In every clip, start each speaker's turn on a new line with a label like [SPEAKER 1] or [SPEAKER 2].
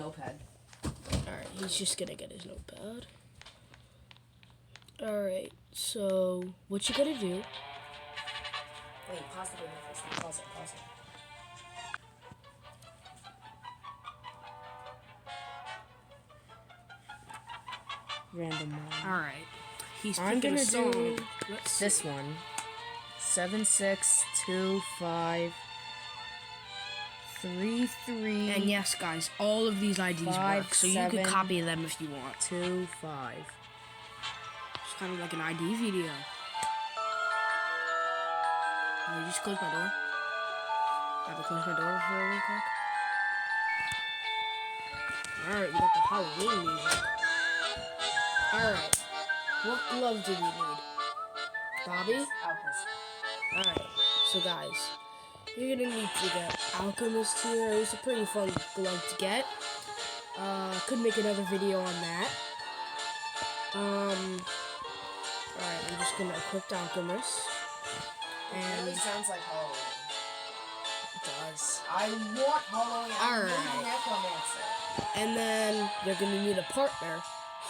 [SPEAKER 1] notepad.
[SPEAKER 2] Alright, he's just gonna get his notepad. Alright, so what you gotta do?
[SPEAKER 1] Wait, pause the video first. Pause it. Random one.
[SPEAKER 2] Alright. He's
[SPEAKER 1] I'm
[SPEAKER 2] picking
[SPEAKER 1] gonna
[SPEAKER 2] a song.
[SPEAKER 1] do
[SPEAKER 2] Let's
[SPEAKER 1] this
[SPEAKER 2] see.
[SPEAKER 1] one. 762533.
[SPEAKER 2] And yes, guys, all of these IDs
[SPEAKER 1] 5,
[SPEAKER 2] work, so you
[SPEAKER 1] 7,
[SPEAKER 2] can copy them if you want.
[SPEAKER 1] 25.
[SPEAKER 2] It's kind of like an ID video. Oh, you just close my door. I have to close my door for a real quick. Alright, we got the Halloween music. Alright. What glove do we need? Bobby? Alright, so guys, you're gonna need to get Alchemist here. It's a pretty fun glove to get. Could make another video on that. Alright, I'm just gonna equip Alchemist.
[SPEAKER 1] It really sounds like Halloween.
[SPEAKER 2] It does.
[SPEAKER 1] I want Halloween.
[SPEAKER 2] Alright.
[SPEAKER 1] I'm necromancer.
[SPEAKER 2] And then you're gonna need a partner.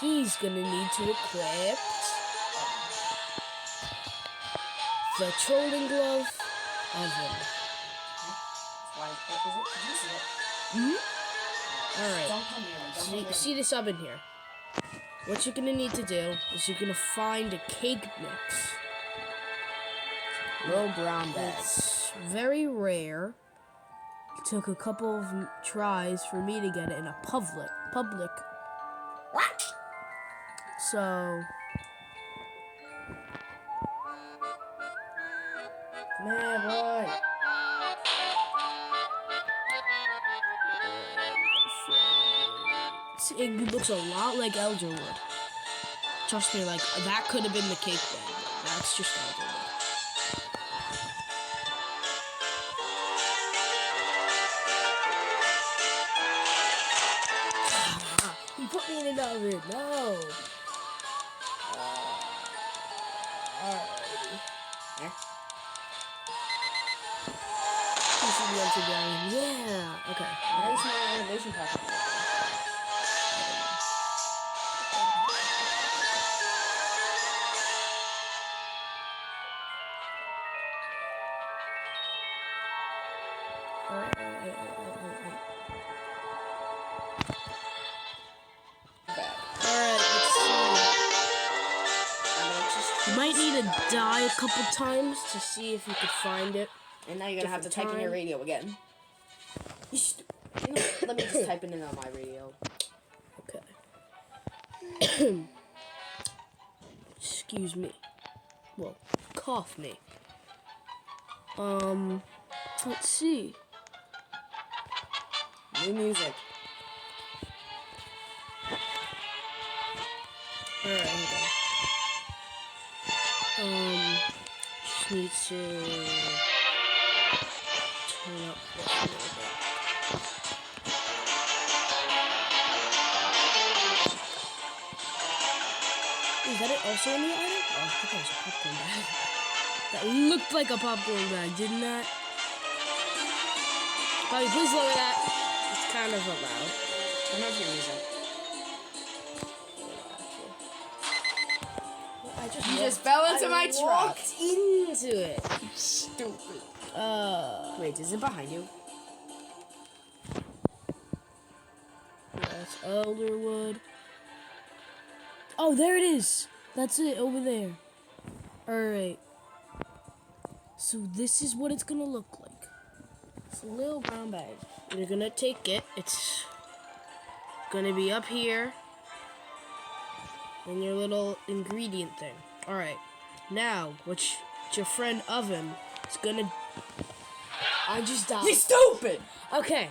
[SPEAKER 2] He's gonna need to equip the trolling glove of him. Alright.
[SPEAKER 1] Don't come here.
[SPEAKER 2] So you see this oven here. What you're gonna need to do is you're gonna find a cake mix.
[SPEAKER 1] Little brown bag.
[SPEAKER 2] It's very rare. It took a couple of tries for me to get it in a public.
[SPEAKER 1] What?
[SPEAKER 2] So
[SPEAKER 1] Come here, boy.
[SPEAKER 2] it looks a lot like Elderwood. Trust me, like that could have been the cake bag. That's just Elderwood. He put me in an oven. No. Alrighty.
[SPEAKER 1] Yeah.
[SPEAKER 2] Yeah. Okay.
[SPEAKER 1] Why is my animation packet?
[SPEAKER 2] You might need to die a couple times to see if you could find it.
[SPEAKER 1] And now you're gonna have to type in your radio again. Let me just type it in on my radio.
[SPEAKER 2] Okay. Excuse me. Well, cough me. Let's see.
[SPEAKER 1] New music.
[SPEAKER 2] Alright, hold on. Just need to turn up this a little bit. Is that it also in the item? Oh, I think that was a popcorn bag. That looked like a popcorn bag, didn't that? Bobby, please lower that. It's kind of loud.
[SPEAKER 1] Turn off your music. You just fell into my truck.
[SPEAKER 2] Walked into it.
[SPEAKER 1] Stupid. Wait, is it behind you?
[SPEAKER 2] That's Elderwood. Oh, there it is. That's it, over there. Alright. So this is what it's gonna look like. It's a little brown bag. You're gonna take it. It's gonna be up here in your little ingredient thing. Alright. Now, what your friend Oven is gonna... I just died.
[SPEAKER 1] You stupid!
[SPEAKER 2] Okay.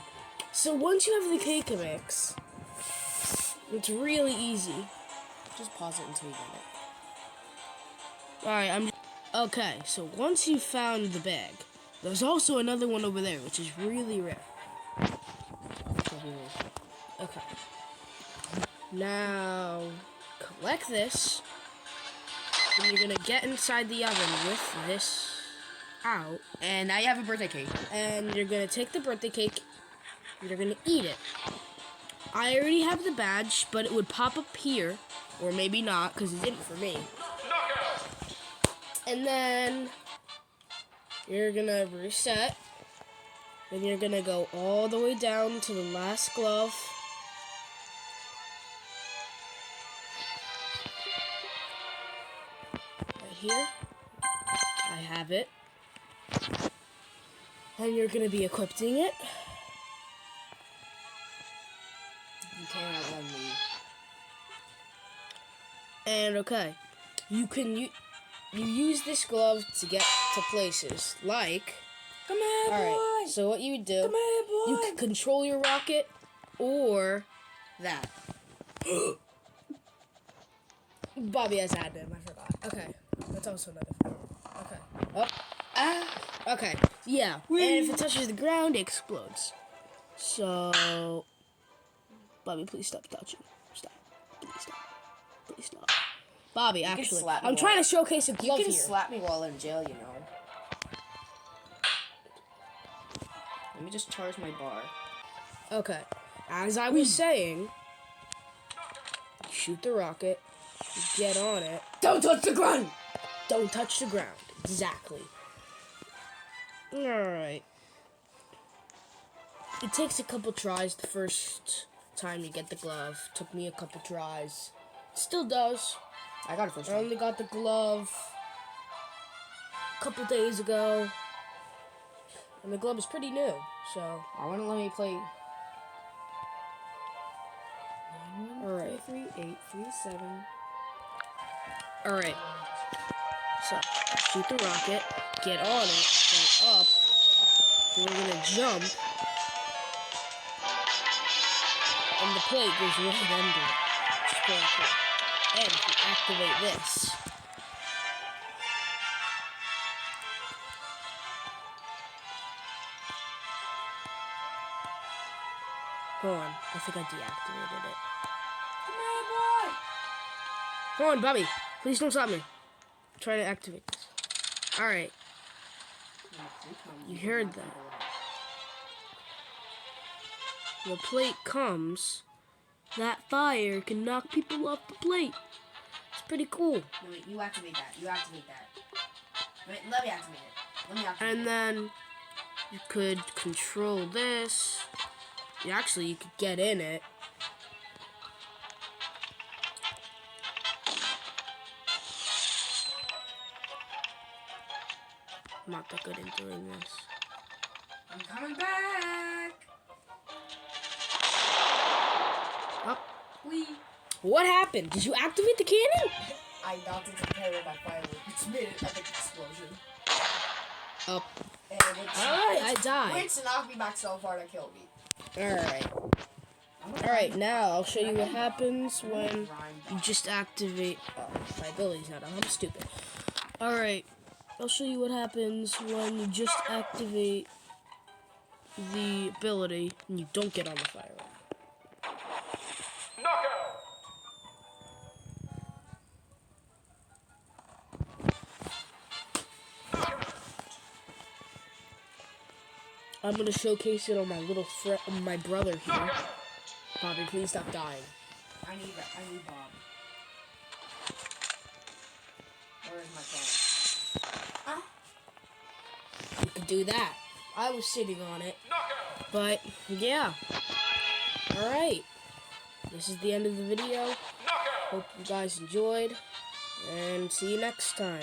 [SPEAKER 2] So once you have the cake mix, it's really easy.
[SPEAKER 1] Just pause it until you get it.
[SPEAKER 2] Alright, okay, so once you found the bag, there's also another one over there, which is really rare. Okay. Now, collect this, and you're gonna get inside the oven with this out.
[SPEAKER 1] And now you have a birthday cake.
[SPEAKER 2] And you're gonna take the birthday cake, and you're gonna eat it. I already have the badge, but it would pop up here, or maybe not, because it didn't for me. And then you're gonna reset. Then you're gonna go all the way down to the last glove. Right here. I have it. And you're gonna be equipping it.
[SPEAKER 1] You cannot let me.
[SPEAKER 2] And okay, you use this glove to get to places like.
[SPEAKER 1] Come here, boy.
[SPEAKER 2] All right. So what you would do?
[SPEAKER 1] Come here, boy.
[SPEAKER 2] You can control your rocket, or that. Bobby has admin. I forgot. Okay, that's also another thing. Okay. Oh. Okay. Yeah.
[SPEAKER 1] Whee!
[SPEAKER 2] And if it touches the ground, it explodes. So, Bobby, please stop touching. Stop. Please stop. Please stop. Bobby,
[SPEAKER 1] can
[SPEAKER 2] actually,
[SPEAKER 1] slap me
[SPEAKER 2] I'm trying
[SPEAKER 1] while-
[SPEAKER 2] to showcase a glove
[SPEAKER 1] You can
[SPEAKER 2] here.
[SPEAKER 1] slap me while in jail, you know. Let me just charge my bar.
[SPEAKER 2] Okay. As I was saying, shoot the rocket, get on it.
[SPEAKER 1] Don't touch the ground!
[SPEAKER 2] Don't touch the ground. Exactly. Alright. It takes a couple tries the first time you get the glove. Took me a couple tries. It still does.
[SPEAKER 1] I got it first
[SPEAKER 2] I
[SPEAKER 1] time.
[SPEAKER 2] only got the glove a couple days ago. And the glove is pretty new, so.
[SPEAKER 1] I want to let me play.
[SPEAKER 2] Alright.
[SPEAKER 1] 33837.
[SPEAKER 2] Alright. So, shoot the rocket, get on it, go up, then we're gonna jump, and the plate goes right under it. Which is pretty cool. And if you activate this, hold on, I think I deactivated it.
[SPEAKER 1] Come here, boy!
[SPEAKER 2] Come on, Bobby, please don't stop me. I'm trying to activate this. Alright, you heard that. The plate comes, that fire can knock people off the plate. It's pretty cool.
[SPEAKER 1] No, wait, you activate that. You activate that. Wait, let me activate it. Let me activate
[SPEAKER 2] And then you could control this. Actually, you could get in it. I'm not that good in doing this.
[SPEAKER 1] I'm coming back!
[SPEAKER 2] Oh,
[SPEAKER 1] Whee!
[SPEAKER 2] what happened? Did you activate the cannon?
[SPEAKER 1] I knocked into the parrot by firework, which made an epic explosion.
[SPEAKER 2] Oh.
[SPEAKER 1] And
[SPEAKER 2] Alright, I died.
[SPEAKER 1] Which knocked me back so far to kill me.
[SPEAKER 2] Alright. Alright, now I'll show you what happens when you just activate. Oh, my ability's not on. I'm stupid. Alright, I'll show you what happens when you just activate the ability and you don't get on the firework. I'm gonna showcase it on my little friend, my brother here. Bobby, please stop dying.
[SPEAKER 1] I need Bob. Where is my phone?
[SPEAKER 2] You can do that. I was sitting on it. But, yeah. Alright. This is the end of the video. Hope you guys enjoyed. And see you next time.